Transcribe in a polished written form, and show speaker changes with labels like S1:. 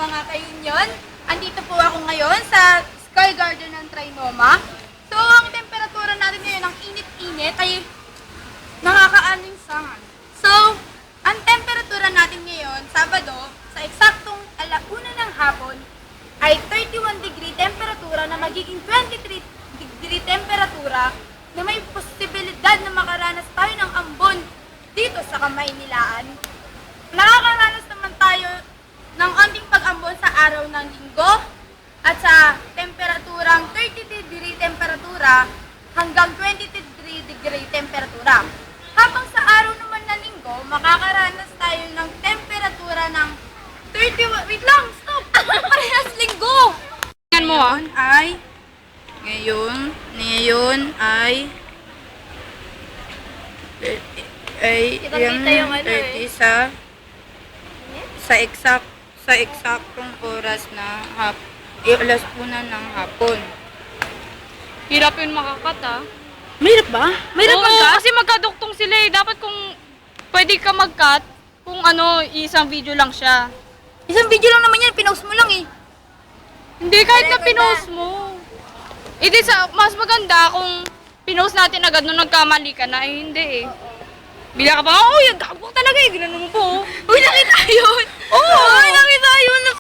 S1: mga ka-union. Andito po ako ngayon sa Sky Garden ng Trinoma. So, ang temperatura natin ngayon, ang init-init, ay nakakaalinsangan. So, ang temperatura natin ngayon, Sabado, sa eksaktong alauna ng hapon, ay 31 degree temperatura na magiging 23 degree temperatura na may posibilidad na makaranas tayo ng ambon dito sa Kamaynilaan. Nakakaranas naman tayo ng onting pag-ambon sa araw ng Linggo at sa temperaturang 30 degree temperatura hanggang 23 degree temperatura. Habang sa araw naman ng Linggo, makakaranas tayo ng temperatura ng 31... Wait lang! Stop! Parehas Linggo!
S2: Tingnan mo ah.
S1: Ngayon ay
S2: Kitang-kita yung ano
S1: 30 sa eksaktong oras na alas una ng hapon.
S2: Hirap yun makakat ah.
S1: Mahirap ba? Mahirap
S2: Oo,
S1: magka?
S2: kasi magkaduktong sila eh. Dapat kung pwede ka mag-cut, kung ano, isang video lang siya.
S1: Isang video lang naman yan, pinost mo lang eh.
S2: Hindi, kahit na
S1: Record
S2: pinost mo. Mas maganda kung pinost natin agad nung nagkamali ka na, eh hindi eh. Bila ka pa, oh, yung gago talaga eh, ginano mo po.
S1: Uy, nakita yun! Oo! Uy, nakita yun!